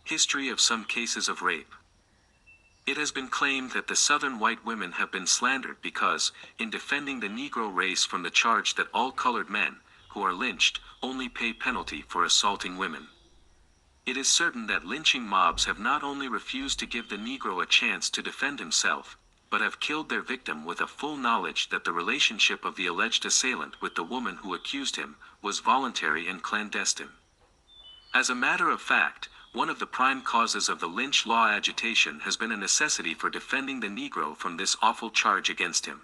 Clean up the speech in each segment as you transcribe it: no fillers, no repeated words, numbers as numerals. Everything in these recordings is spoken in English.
History of some cases of rape. It has been claimed that the Southern white women have been slandered because, in defending the Negro race from the charge that all colored men, who are lynched, only pay penalty for assaulting women. It is certain that lynching mobs have not only refused to give the Negro a chance to defend himself, but have killed their victim with a full knowledge that the relationship of the alleged assailant with the woman who accused him was voluntary and clandestine. As a matter of fact, one of the prime causes of the lynch law agitation has been a necessity for defending the Negro from this awful charge against him.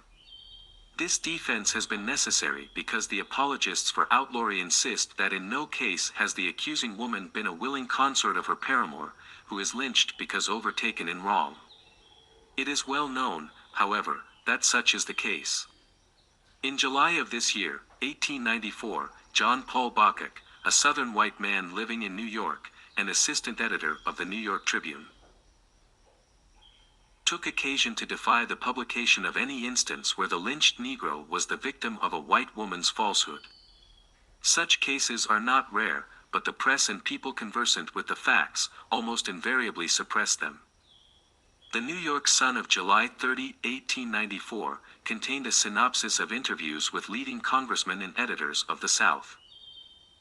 This defense has been necessary because the apologists for outlawry insist that in no case has the accusing woman been a willing consort of her paramour, who is lynched because overtaken in wrong. It is well known, however, that such is the case. In July of this year, 1894, John Paul Bacchus, a Southern white man living in New York, and assistant editor of the New York Tribune, took occasion to defy the publication of any instance where the lynched Negro was the victim of a white woman's falsehood. Such cases are not rare, but the press and people conversant with the facts almost invariably suppress them. The New York Sun of July 30, 1894, contained a synopsis of interviews with leading congressmen and editors of the South.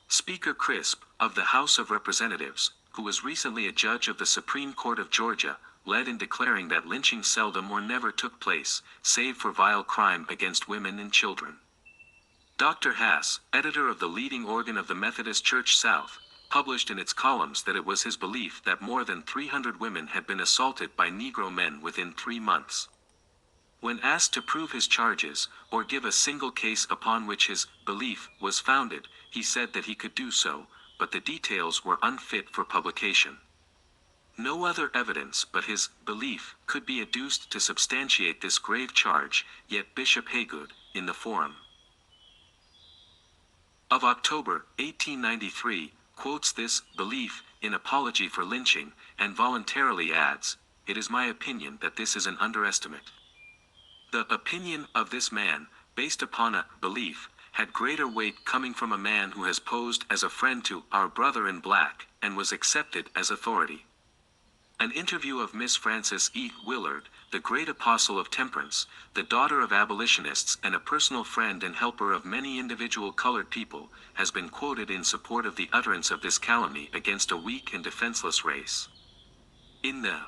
Speaker Crisp, of the House of Representatives, who was recently a judge of the Supreme Court of Georgia, led in declaring that lynching seldom or never took place, save for vile crime against women and children. Dr. Hass, editor of the leading organ of the Methodist Church South, published in its columns that it was his belief that more than 300 women had been assaulted by Negro men within 3 months. When asked to prove his charges, or give a single case upon which his belief was founded, he said that he could do so, but the details were unfit for publication. No other evidence but his belief could be adduced to substantiate this grave charge, yet Bishop Haygood, in the Forum of October, 1893, quotes this belief in Apology for Lynching, and voluntarily adds, "It is my opinion that this is an underestimate." The opinion of this man, based upon a belief, had greater weight coming from a man who has posed as a friend to our brother in black, and was accepted as authority. An interview of Miss Frances E. Willard, the great apostle of temperance, the daughter of abolitionists and a personal friend and helper of many individual colored people, has been quoted in support of the utterance of this calumny against a weak and defenseless race. In the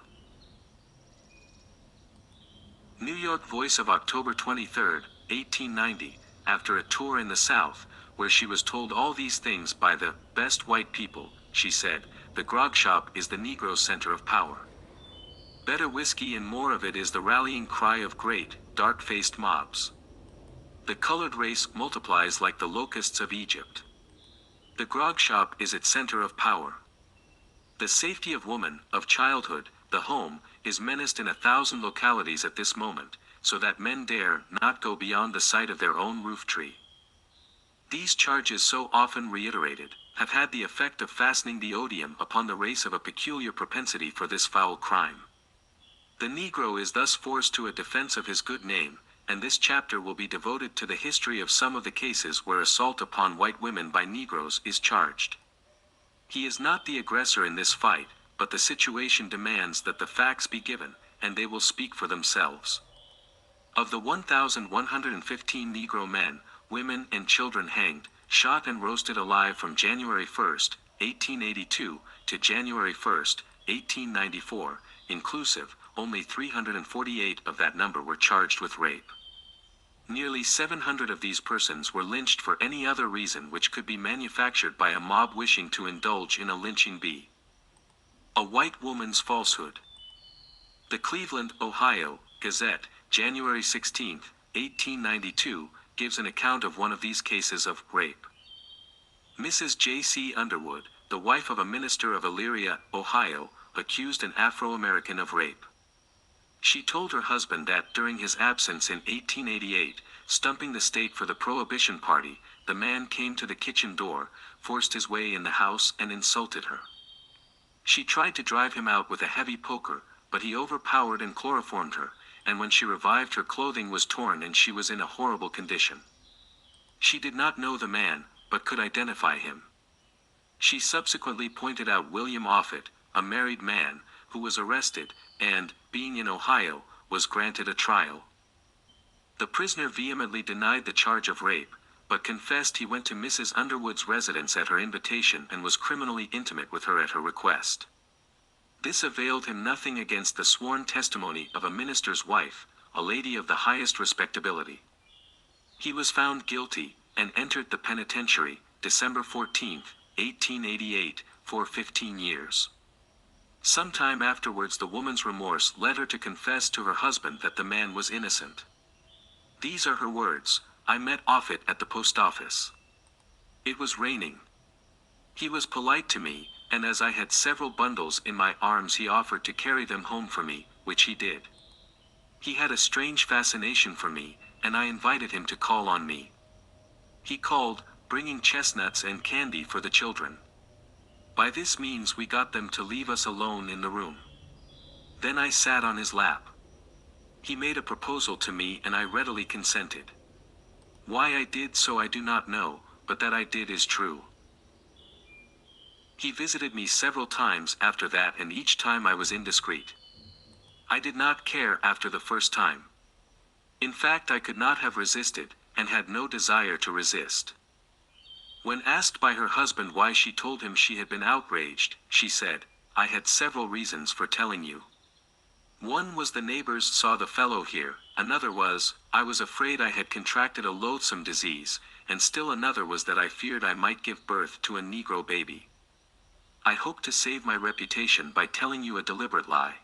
New York Voice of October 23, 1890, after a tour in the South, where she was told all these things by the best white people, she said, "The grog shop is the Negro's center of power. Better whiskey and more of it is the rallying cry of great, dark-faced mobs. The colored race multiplies like the locusts of Egypt. The grog shop is its center of power. The safety of woman, of childhood, the home, is menaced in 1,000 localities at this moment, so that men dare not go beyond the sight of their own roof tree." These charges, so often reiterated, have had the effect of fastening the odium upon the race of a peculiar propensity for this foul crime. The Negro is thus forced to a defense of his good name, and this chapter will be devoted to the history of some of the cases where assault upon white women by Negroes is charged. He is not the aggressor in this fight, but the situation demands that the facts be given, and they will speak for themselves. Of the 1,115 Negro men, women and children hanged, shot and roasted alive from January 1, 1882, to January 1, 1894, inclusive, only 348 of that number were charged with rape. Nearly 700 of these persons were lynched for any other reason which could be manufactured by a mob wishing to indulge in a lynching bee. A white woman's falsehood. The Cleveland, Ohio, Gazette, January 16, 1892, gives an account of one of these cases of rape. Mrs. J.C. Underwood, the wife of a minister of Elyria, Ohio, accused an Afro-American of rape. She told her husband that during his absence in 1888, stumping the state for the Prohibition Party, the man came to the kitchen door, forced his way in the house and insulted her. She tried to drive him out with a heavy poker, but he overpowered and chloroformed her, and when she revived her clothing was torn and she was in a horrible condition. She did not know the man, but could identify him. She subsequently pointed out William Offutt, a married man, who was arrested, and, being in Ohio, was granted a trial. The prisoner vehemently denied the charge of rape, but confessed he went to Mrs. Underwood's residence at her invitation and was criminally intimate with her at her request. This availed him nothing against the sworn testimony of a minister's wife, a lady of the highest respectability. He was found guilty, and entered the penitentiary, December 14, 1888, for 15 years. Some time afterwards the woman's remorse led her to confess to her husband that the man was innocent. These are her words: "I met Offutt at the post office. It was raining. He was polite to me, and as I had several bundles in my arms he offered to carry them home for me, which he did. He had a strange fascination for me, and I invited him to call on me. He called, bringing chestnuts and candy for the children. By this means we got them to leave us alone in the room. Then I sat on his lap. He made a proposal to me and I readily consented. Why I did so I do not know, but that I did is true. He visited me several times after that, and each time I was indiscreet. I did not care after the first time. In fact, I could not have resisted, and had no desire to resist." When asked by her husband why she told him she had been outraged, she said, "I had several reasons for telling you. One was the neighbors saw the fellow here, another was, I was afraid I had contracted a loathsome disease, and still another was that I feared I might give birth to a Negro baby. I hoped to save my reputation by telling you a deliberate lie."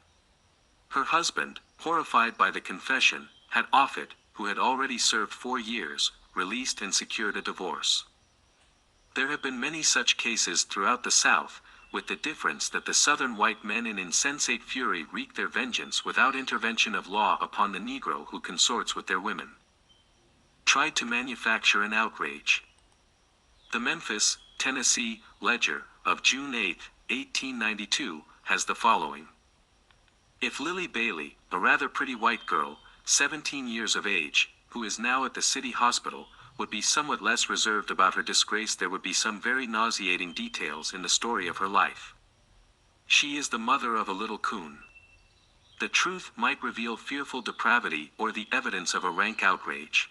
Her husband, horrified by the confession, had Offutt, who had already served 4 years, released and secured a divorce. There have been many such cases throughout the South, with the difference that the Southern white men in insensate fury wreak their vengeance without intervention of law upon the Negro who consorts with their women. Tried to manufacture an outrage. The Memphis, Tennessee, Ledger, of June 8, 1892, has the following. If Lily Bailey, a rather pretty white girl, 17 years of age, who is now at the city hospital, would be somewhat less reserved about her disgrace, there would be some very nauseating details in the story of her life. She is the mother of a little coon. The truth might reveal fearful depravity or the evidence of a rank outrage.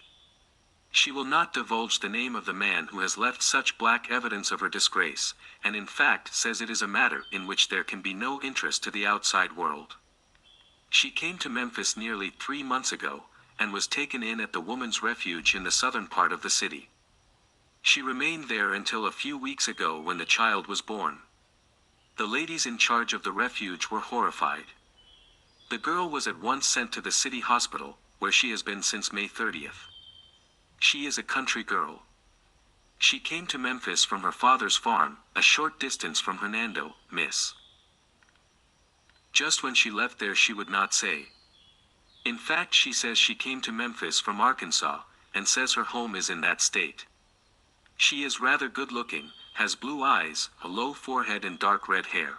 She will not divulge the name of the man who has left such black evidence of her disgrace, and in fact says it is a matter in which there can be no interest to the outside world. She came to Memphis nearly 3 months ago, and was taken in at the Woman's Refuge in the southern part of the city. She remained there until a few weeks ago when the child was born. The ladies in charge of the refuge were horrified. The girl was at once sent to the city hospital, where she has been since May 30th. She is a country girl. She came to Memphis from her father's farm, a short distance from Hernando, Miss. Just when she left there she would not say. In fact, she says she came to Memphis from Arkansas, and says her home is in that state. She is rather good-looking, has blue eyes, a low forehead and dark red hair.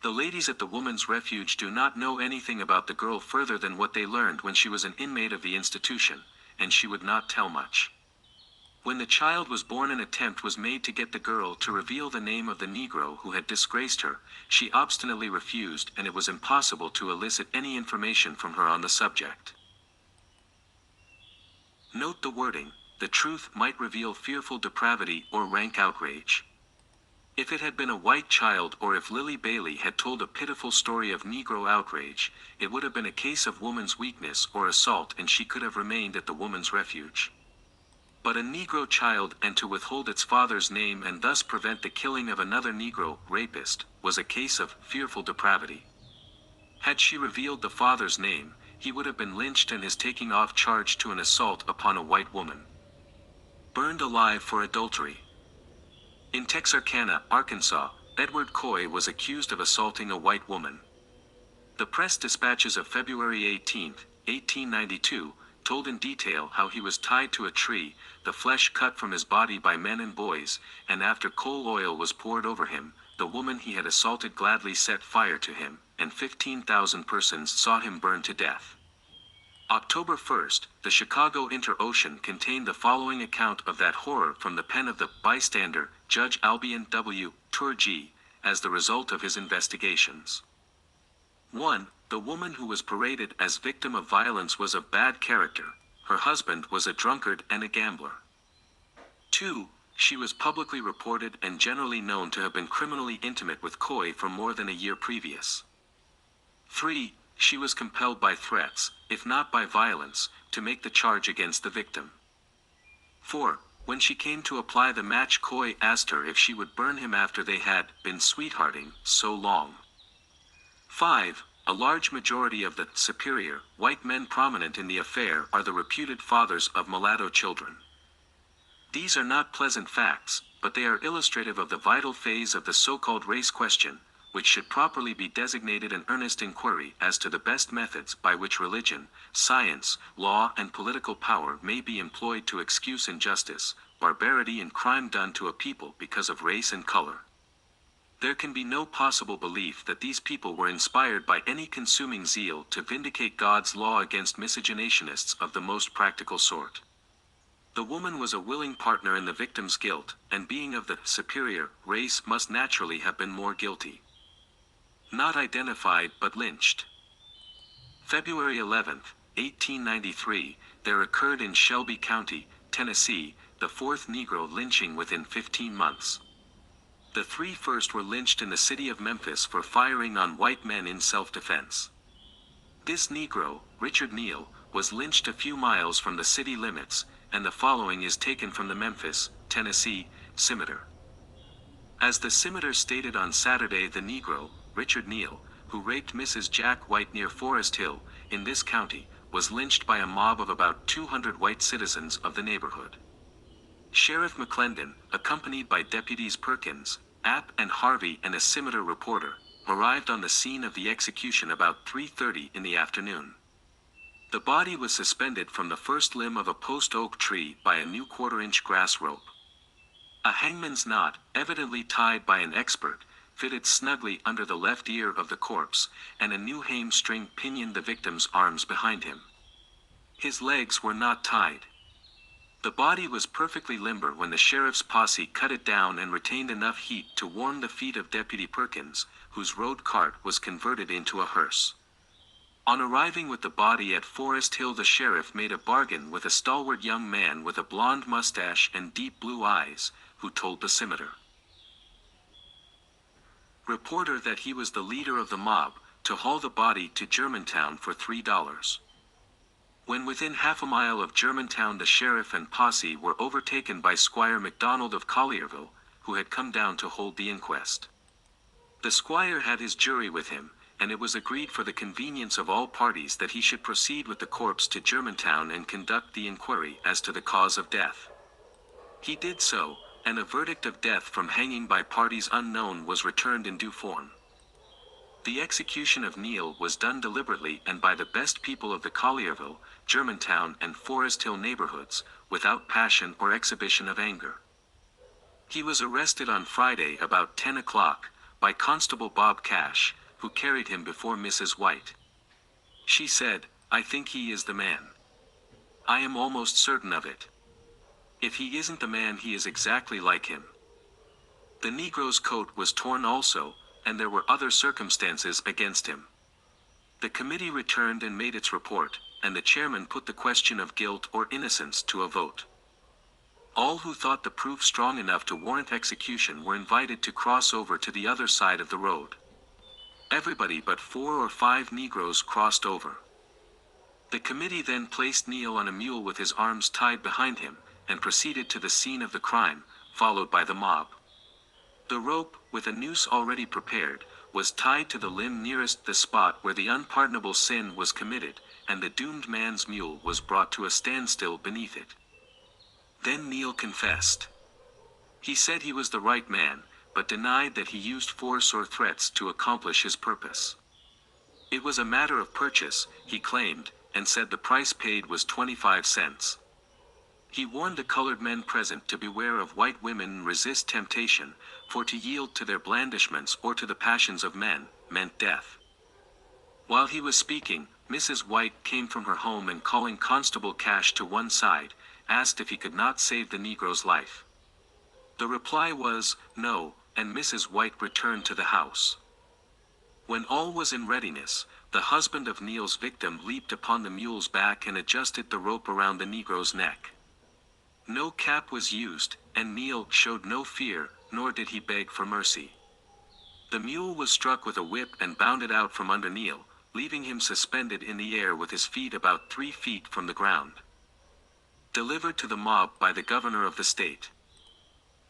The ladies at the Woman's Refuge do not know anything about the girl further than what they learned when she was an inmate of the institution, and she would not tell much. When the child was born, an attempt was made to get the girl to reveal the name of the Negro who had disgraced her. She obstinately refused, and it was impossible to elicit any information from her on the subject. Note the wording, "The truth might reveal fearful depravity or rank outrage." If it had been a white child, or if Lily Bailey had told a pitiful story of Negro outrage, it would have been a case of woman's weakness or assault, and she could have remained at the Woman's Refuge. But a Negro child, and to withhold its father's name and thus prevent the killing of another Negro rapist, was a case of fearful depravity. Had she revealed the father's name, he would have been lynched and his taking off charged to an assault upon a white woman. Burned alive for adultery. In Texarkana, Arkansas, Edward Coy was accused of assaulting a white woman. The press dispatches of February 18, 1892, told in detail how he was tied to a tree, the flesh cut from his body by men and boys, and after coal oil was poured over him, the woman he had assaulted gladly set fire to him, and 15,000 persons saw him burn to death. October 1st, the Chicago Inter-Ocean contained the following account of that horror from the pen of the bystander, Judge Albion W. Turgey, as the result of his investigations. 1. The woman who was paraded as victim of violence was of bad character. Her husband was a drunkard and a gambler. 2. She was publicly reported and generally known to have been criminally intimate with Coy for more than a year previous. 3. She was compelled by threats, if not by violence, to make the charge against the victim. 4. When she came to apply the match, Coy asked her if she would burn him after they had been sweethearting so long. 5. A large majority of the superior white men prominent in the affair are the reputed fathers of mulatto children. These are not pleasant facts, but they are illustrative of the vital phase of the so-called race question, which should properly be designated an earnest inquiry as to the best methods by which religion, science, law and political power may be employed to excuse injustice, barbarity and crime done to a people because of race and color. There can be no possible belief that these people were inspired by any consuming zeal to vindicate God's law against miscegenationists of the most practical sort. The woman was a willing partner in the victim's guilt, and being of the superior race must naturally have been more guilty. Not identified but lynched. February 11, 1893, there occurred in Shelby County, Tennessee, the fourth Negro lynching within 15 months. The 3 first were lynched in the city of Memphis for firing on white men in self-defense. This Negro, Richard Neal, was lynched a few miles from the city limits, and the following is taken from the Memphis, Tennessee, Scimitar. As the Scimitar stated on Saturday, the Negro, Richard Neal, who raped Mrs. Jack White near Forest Hill, in this county, was lynched by a mob of about 200 white citizens of the neighborhood. Sheriff McClendon, accompanied by deputies Perkins, App and Harvey and a Scimitar reporter, arrived on the scene of the execution about 3:30 in the afternoon. The body was suspended from the first limb of a post oak tree by a new 1/4-inch grass rope. A hangman's knot, evidently tied by an expert, fitted snugly under the left ear of the corpse, and a new hamstring pinioned the victim's arms behind him. His legs were not tied. The body was perfectly limber when the sheriff's posse cut it down and retained enough heat to warm the feet of Deputy Perkins, whose road cart was converted into a hearse. On arriving with the body at Forest Hill, the sheriff made a bargain with a stalwart young man with a blonde mustache and deep blue eyes, who told the Scimitar reporter that he was the leader of the mob, to haul the body to Germantown for $3. When within half a mile of Germantown, the sheriff and posse were overtaken by Squire McDonald of Collierville, who had come down to hold the inquest. The squire had his jury with him, and it was agreed for the convenience of all parties that he should proceed with the corpse to Germantown and conduct the inquiry as to the cause of death. He did so, and a verdict of death from hanging by parties unknown was returned in due form. The execution of Neal was done deliberately and by the best people of the Collierville, Germantown and Forest Hill neighborhoods, without passion or exhibition of anger. He was arrested on Friday about 10 o'clock, by Constable Bob Cash, who carried him before Mrs. White. She said, "I think he is the man. I am almost certain of it. If he isn't the man, he is exactly like him." The Negro's coat was torn also, and there were other circumstances against him. The committee returned and made its report, and the chairman put the question of guilt or innocence to a vote. All who thought the proof strong enough to warrant execution were invited to cross over to the other side of the road. Everybody but 4 or 5 Negroes crossed over. The committee then placed Neal on a mule with his arms tied behind him, and proceeded to the scene of the crime, followed by the mob. The rope, with a noose already prepared, was tied to the limb nearest the spot where the unpardonable sin was committed, and the doomed man's mule was brought to a standstill beneath it. Then Neal confessed. He said he was the right man, but denied that he used force or threats to accomplish his purpose. It was a matter of purchase, he claimed, and said the price paid was 25 cents. He warned the colored men present to beware of white women and resist temptation, for to yield to their blandishments or to the passions of men, meant death. While he was speaking, Mrs. White came from her home and, calling Constable Cash to one side, asked if he could not save the Negro's life. The reply was, "No, and Mrs. White returned to the house. When all was in readiness, the husband of Neil's victim leaped upon the mule's back and adjusted the rope around the Negro's neck. No cap was used, and Neil showed no fear, nor did he beg for mercy. The mule was struck with a whip and bounded out from under Neil, leaving him suspended in the air with his feet about 3 feet from the ground. Delivered to the mob by the governor of the state.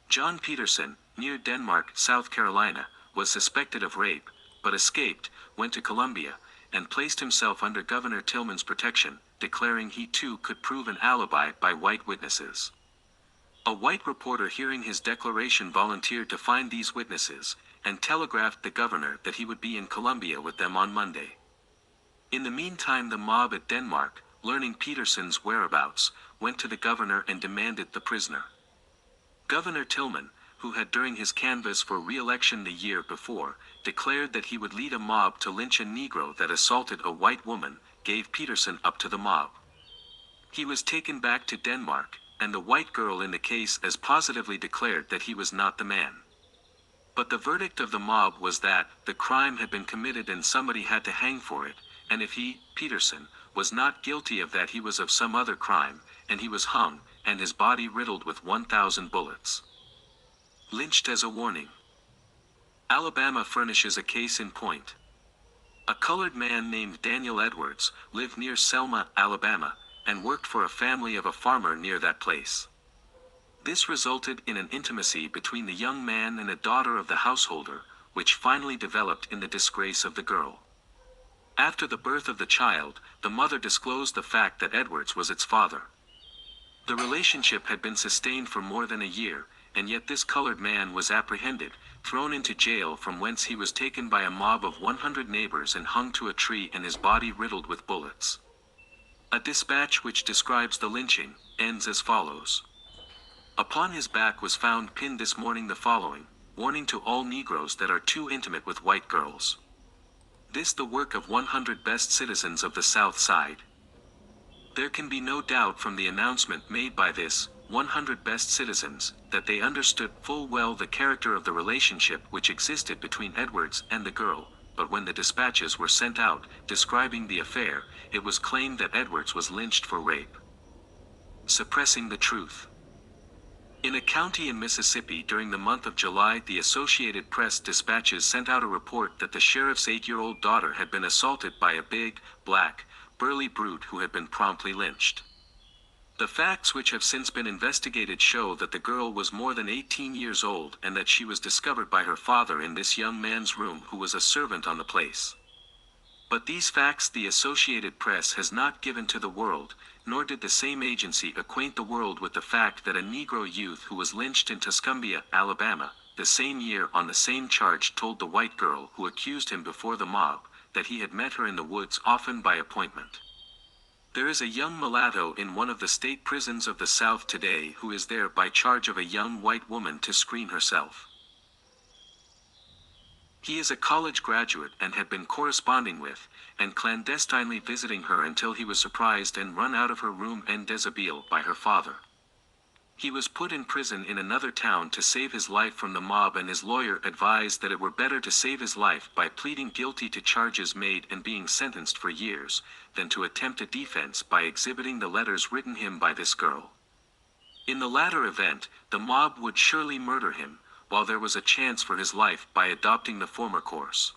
John Peterson, near Denmark, South Carolina, was suspected of rape, but escaped, went to Columbia, and placed himself under Governor Tillman's protection, declaring he too could prove an alibi by white witnesses. A white reporter hearing his declaration volunteered to find these witnesses, and telegraphed the governor that he would be in Columbia with them on Monday. In the meantime, the mob at Denmark, learning Peterson's whereabouts, went to the governor and demanded the prisoner. Governor Tillman, who had during his canvass for re-election the year before, declared that he would lead a mob to lynch a Negro that assaulted a white woman, gave Peterson up to the mob. He was taken back to Denmark, and the white girl in the case as positively declared that he was not the man. But the verdict of the mob was that the crime had been committed and somebody had to hang for it, and if he, Peterson, was not guilty of that, he was of some other crime, and he was hung, and his body riddled with 1,000 bullets. Lynched as a warning. Alabama furnishes a case in point. A colored man named Daniel Edwards lived near Selma, Alabama, and worked for a family of a farmer near that place. This resulted in an intimacy between the young man and a daughter of the householder, which finally developed in the disgrace of the girl. After the birth of the child, the mother disclosed the fact that Edwards was its father. The relationship had been sustained for more than a year, and yet this colored man was apprehended, thrown into jail, from whence he was taken by a mob of 100 neighbors and hung to a tree and his body riddled with bullets. A dispatch which describes the lynching ends as follows. Upon his back was found pinned this morning the following, warning to all Negroes that are too intimate with white girls. This the work of 100 best citizens of the South Side. There can be no doubt from the announcement made by this 100 best citizens that they understood full well the character of the relationship which existed between Edwards and the girl, but when the dispatches were sent out describing the affair, it was claimed that Edwards was lynched for rape. Suppressing the truth. In a county in Mississippi during the month of July, the Associated Press dispatches sent out a report that the sheriff's 8-year-old daughter had been assaulted by a big, black, burly brute who had been promptly lynched. The facts which have since been investigated show that the girl was more than 18 years old and that she was discovered by her father in this young man's room, who was a servant on the place. But these facts the Associated Press has not given to the world, nor did the same agency acquaint the world with the fact that a Negro youth who was lynched in Tuscumbia, Alabama, the same year on the same charge, told the white girl who accused him before the mob that he had met her in the woods often by appointment. There is a young mulatto in one of the state prisons of the South today who is there by charge of a young white woman to screen herself. He is a college graduate and had been corresponding with, and clandestinely visiting her until he was surprised and run out of her room en deshabille by her father. He was put in prison in another town to save his life from the mob, and his lawyer advised that it were better to save his life by pleading guilty to charges made and being sentenced for years, than to attempt a defense by exhibiting the letters written him by this girl. In the latter event, the mob would surely murder him, while there was a chance for his life by adopting the former course.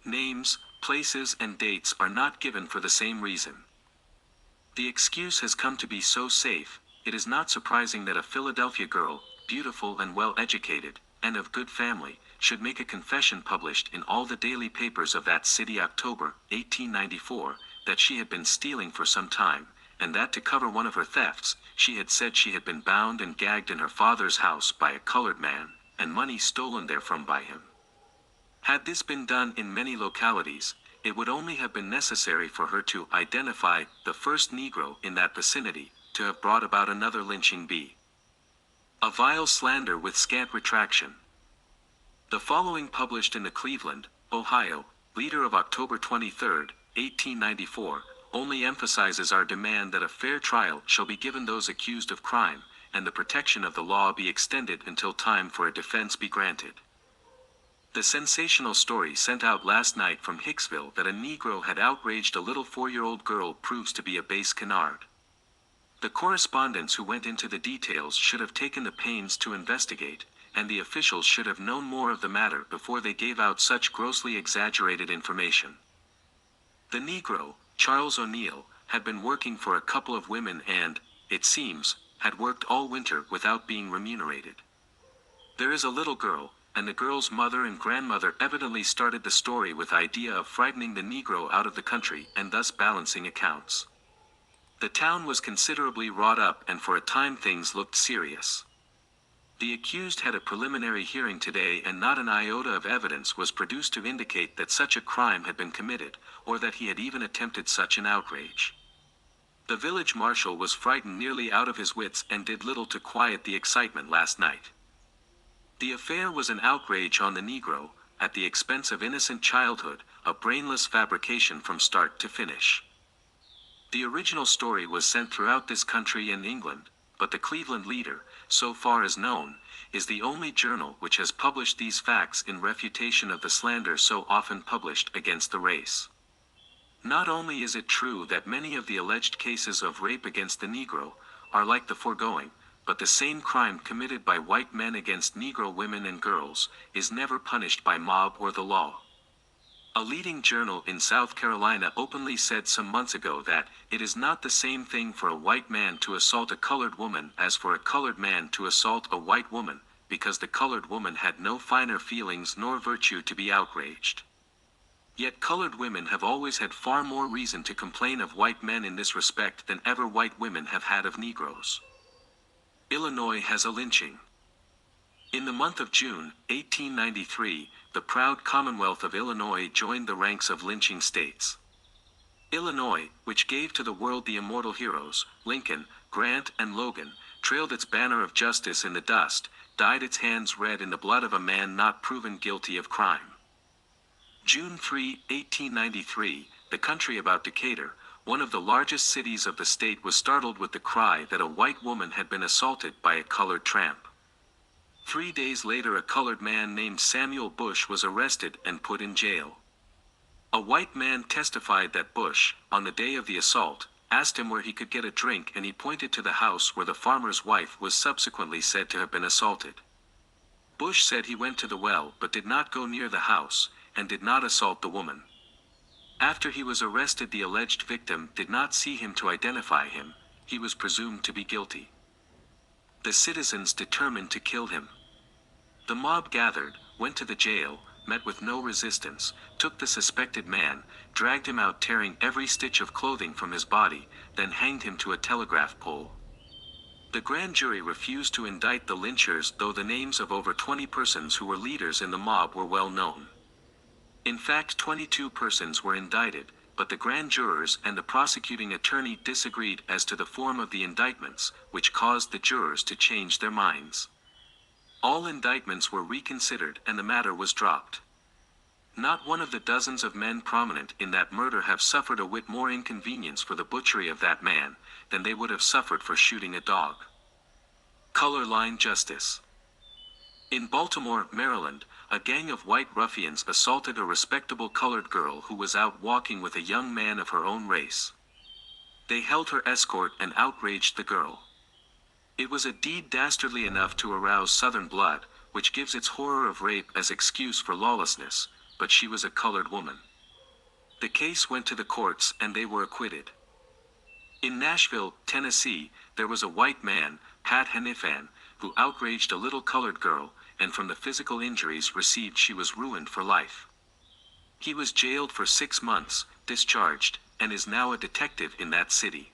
Names, places, and dates are not given for the same reason. The excuse has come to be so safe. It is not surprising that a Philadelphia girl, beautiful and well-educated, and of good family, should make a confession published in all the daily papers of that city October, 1894, that she had been stealing for some time, and that to cover one of her thefts, she had said she had been bound and gagged in her father's house by a colored man, and money stolen therefrom by him. Had this been done in many localities, it would only have been necessary for her to identify the first Negro in that vicinity, to have brought about another lynching bee. A vile slander with scant retraction. The following, published in the Cleveland, Ohio, Leader of October 23, 1894, only emphasizes our demand that a fair trial shall be given those accused of crime, and the protection of the law be extended until time for a defense be granted. The sensational story sent out last night from Hicksville that a Negro had outraged a little 4-year-old girl proves to be a base canard. The correspondents who went into the details should have taken the pains to investigate, and the officials should have known more of the matter before they gave out such grossly exaggerated information. The Negro, Charles O'Neill, had been working for a couple of women and, it seems, had worked all winter without being remunerated. There is a little girl, and the girl's mother and grandmother evidently started the story with idea of frightening the Negro out of the country and thus balancing accounts. The town was considerably wrought up and for a time things looked serious. The accused had a preliminary hearing today and not an iota of evidence was produced to indicate that such a crime had been committed, or that he had even attempted such an outrage. The village marshal was frightened nearly out of his wits and did little to quiet the excitement last night. The affair was an outrage on the Negro, at the expense of innocent childhood, a brainless fabrication from start to finish. The original story was sent throughout this country and England, but the Cleveland Leader, so far as known, is the only journal which has published these facts in refutation of the slander so often published against the race. Not only is it true that many of the alleged cases of rape against the Negro are like the foregoing, but the same crime committed by white men against Negro women and girls is never punished by mob or the law. A leading journal in South Carolina openly said some months ago that it is not the same thing for a white man to assault a colored woman as for a colored man to assault a white woman, because the colored woman had no finer feelings nor virtue to be outraged. Yet colored women have always had far more reason to complain of white men in this respect than ever white women have had of Negroes. Illinois has a lynching. In the month of June, 1893, the proud Commonwealth of Illinois joined the ranks of lynching states. Illinois, which gave to the world the immortal heroes, Lincoln, Grant, and Logan, trailed its banner of justice in the dust, dyed its hands red in the blood of a man not proven guilty of crime. June 3, 1893, the country about Decatur, one of the largest cities of the state, was startled with the cry that a white woman had been assaulted by a colored tramp. 3 days later, a colored man named Samuel Bush was arrested and put in jail. A white man testified that Bush, on the day of the assault, asked him where he could get a drink, and he pointed to the house where the farmer's wife was subsequently said to have been assaulted. Bush said he went to the well but did not go near the house, and did not assault the woman. After he was arrested, the alleged victim did not see him to identify him. He was presumed to be guilty. The citizens determined to kill him. The mob gathered, went to the jail, met with no resistance, took the suspected man, dragged him out tearing every stitch of clothing from his body, then hanged him to a telegraph pole. The grand jury refused to indict the lynchers, though the names of over 20 persons who were leaders in the mob were well known. In fact, 22 persons were indicted, but the grand jurors and the prosecuting attorney disagreed as to the form of the indictments, which caused the jurors to change their minds. All indictments were reconsidered and the matter was dropped. Not one of the dozens of men prominent in that murder have suffered a whit more inconvenience for the butchery of that man than they would have suffered for shooting a dog. Color line justice. In Baltimore, Maryland, a gang of white ruffians assaulted a respectable colored girl who was out walking with a young man of her own race. They held her escort and outraged the girl. It was a deed dastardly enough to arouse Southern blood, which gives its horror of rape as excuse for lawlessness, but she was a colored woman. The case went to the courts and they were acquitted. In Nashville, Tennessee, there was a white man, Pat Hanifan, who outraged a little colored girl, and from the physical injuries received she was ruined for life. He was jailed for 6 months, discharged, and is now a detective in that city.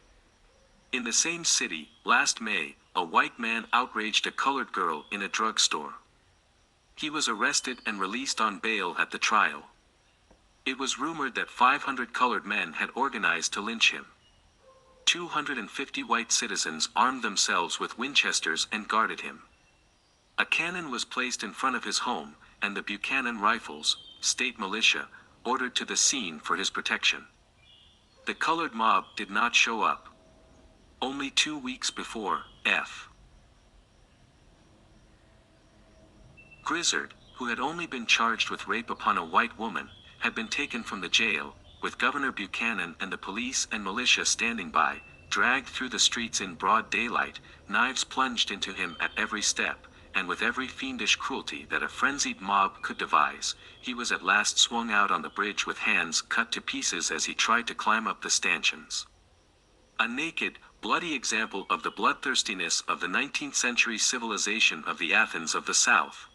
In the same city, last May, a white man outraged a colored girl in a drugstore. He was arrested and released on bail at the trial. It was rumored that 500 colored men had organized to lynch him. 250 white citizens armed themselves with Winchesters and guarded him. A cannon was placed in front of his home, and the Buchanan Rifles, state militia, ordered to the scene for his protection. The colored mob did not show up. Only 2 weeks before, F. Grizzard, who had only been charged with rape upon a white woman, had been taken from the jail, with Governor Buchanan and the police and militia standing by, dragged through the streets in broad daylight, knives plunged into him at every step, and with every fiendish cruelty that a frenzied mob could devise, he was at last swung out on the bridge with hands cut to pieces as he tried to climb up the stanchions. A naked, bloody example of the bloodthirstiness of the 19th century civilization of the Athens of the South.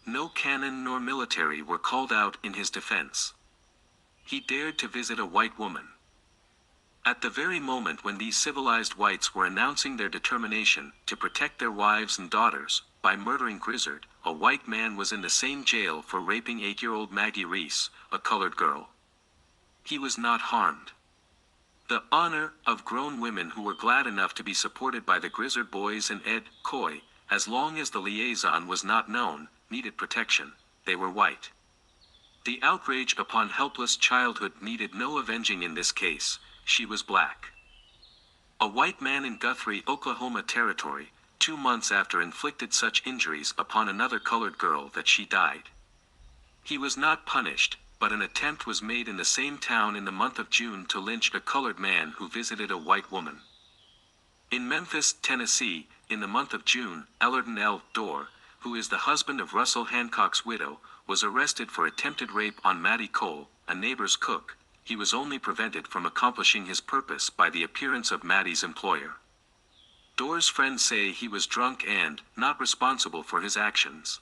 No cannon nor military were called out in his defense. He dared to visit a white woman. At the very moment when these civilized whites were announcing their determination to protect their wives and daughters, by murdering Grizzard, a white man was in the same jail for raping 8-year-old Maggie Reese, a colored girl. He was not harmed. The honor of grown women who were glad enough to be supported by the Grizzard boys and Ed Coy, as long as the liaison was not known, needed protection. They were white. The outrage upon helpless childhood needed no avenging in this case. She was black. A white man in Guthrie, Oklahoma Territory, 2 months after inflicted such injuries upon another colored girl that she died. He was not punished, but an attempt was made in the same town in the month of June to lynch a colored man who visited a white woman. In Memphis, Tennessee, in the month of June, Ellerton L. Dorr, who is the husband of Russell Hancock's widow, was arrested for attempted rape on Mattie Cole, a neighbor's cook. He was only prevented from accomplishing his purpose by the appearance of Mattie's employer. Dorr's friends say he was drunk and not responsible for his actions.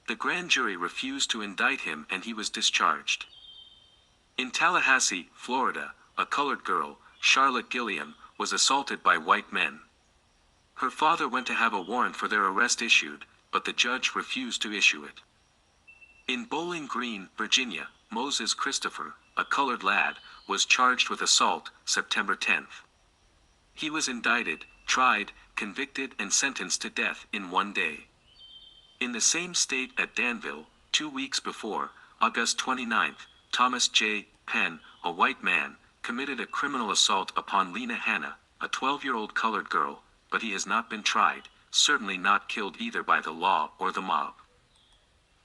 The grand jury refused to indict him and he was discharged. In Tallahassee, Florida, a colored girl, Charlotte Gilliam, was assaulted by white men. Her father went to have a warrant for their arrest issued, but the judge refused to issue it. In Bowling Green, Virginia, Moses Christopher, a colored lad, was charged with assault, September 10th. He was indicted, tried, convicted and sentenced to death in one day. In the same state at Danville, 2 weeks before, August 29th, Thomas J. Penn, a white man, committed a criminal assault upon Lena Hanna, a 12-year-old colored girl, but he has not been tried, certainly not killed either by the law or the mob.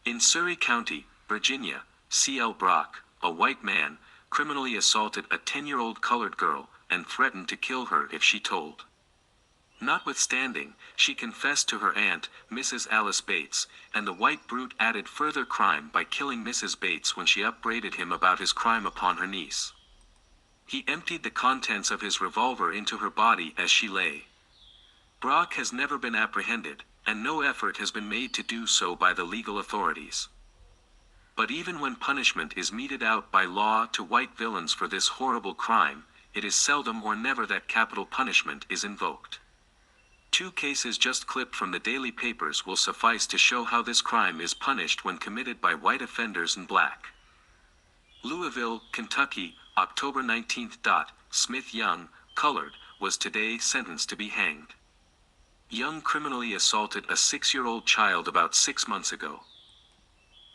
In Surry County, Virginia, C.L. Brock, a white man, criminally assaulted a 10-year-old colored girl and threatened to kill her if she told. Notwithstanding, she confessed to her aunt, Mrs. Alice Bates, and the white brute added further crime by killing Mrs. Bates when she upbraided him about his crime upon her niece. He emptied the contents of his revolver into her body as she lay. Brock has never been apprehended, and no effort has been made to do so by the legal authorities. But even when punishment is meted out by law to white villains for this horrible crime, it is seldom or never that capital punishment is invoked. 2 cases just clipped from the daily papers will suffice to show how this crime is punished when committed by white offenders and black. Louisville, Kentucky, October 19th. Smith Young, colored, was today sentenced to be hanged. Young criminally assaulted a 6-year-old child about 6 months ago.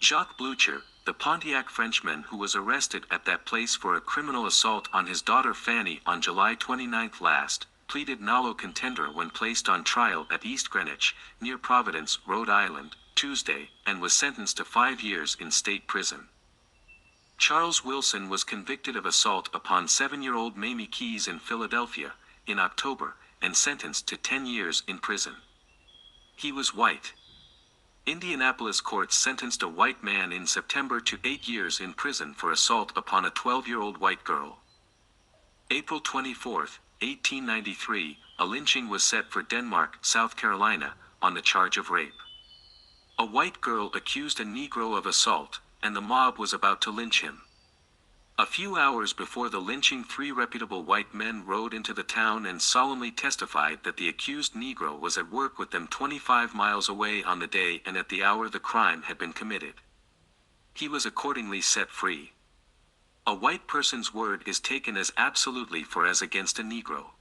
Jacques Blucher, the Pontiac Frenchman who was arrested at that place for a criminal assault on his daughter Fanny on July 29th last, pleaded nolo contendere when placed on trial at East Greenwich, near Providence, Rhode Island, Tuesday, and was sentenced to 5 years in state prison. Charles Wilson was convicted of assault upon 7-year-old Mamie Keys in Philadelphia, in October, and sentenced to 10 years in prison. He was white. Indianapolis courts sentenced a white man in September to 8 years in prison for assault upon a 12-year-old white girl. April 24, 1893, a lynching was set for Denmark, South Carolina, on the charge of rape. A white girl accused a Negro of assault, and the mob was about to lynch him. A few hours before the lynching, 3 reputable white men rode into the town and solemnly testified that the accused Negro was at work with them 25 miles away on the day and at the hour the crime had been committed. He was accordingly set free. A white person's word is taken as absolutely for as against a Negro.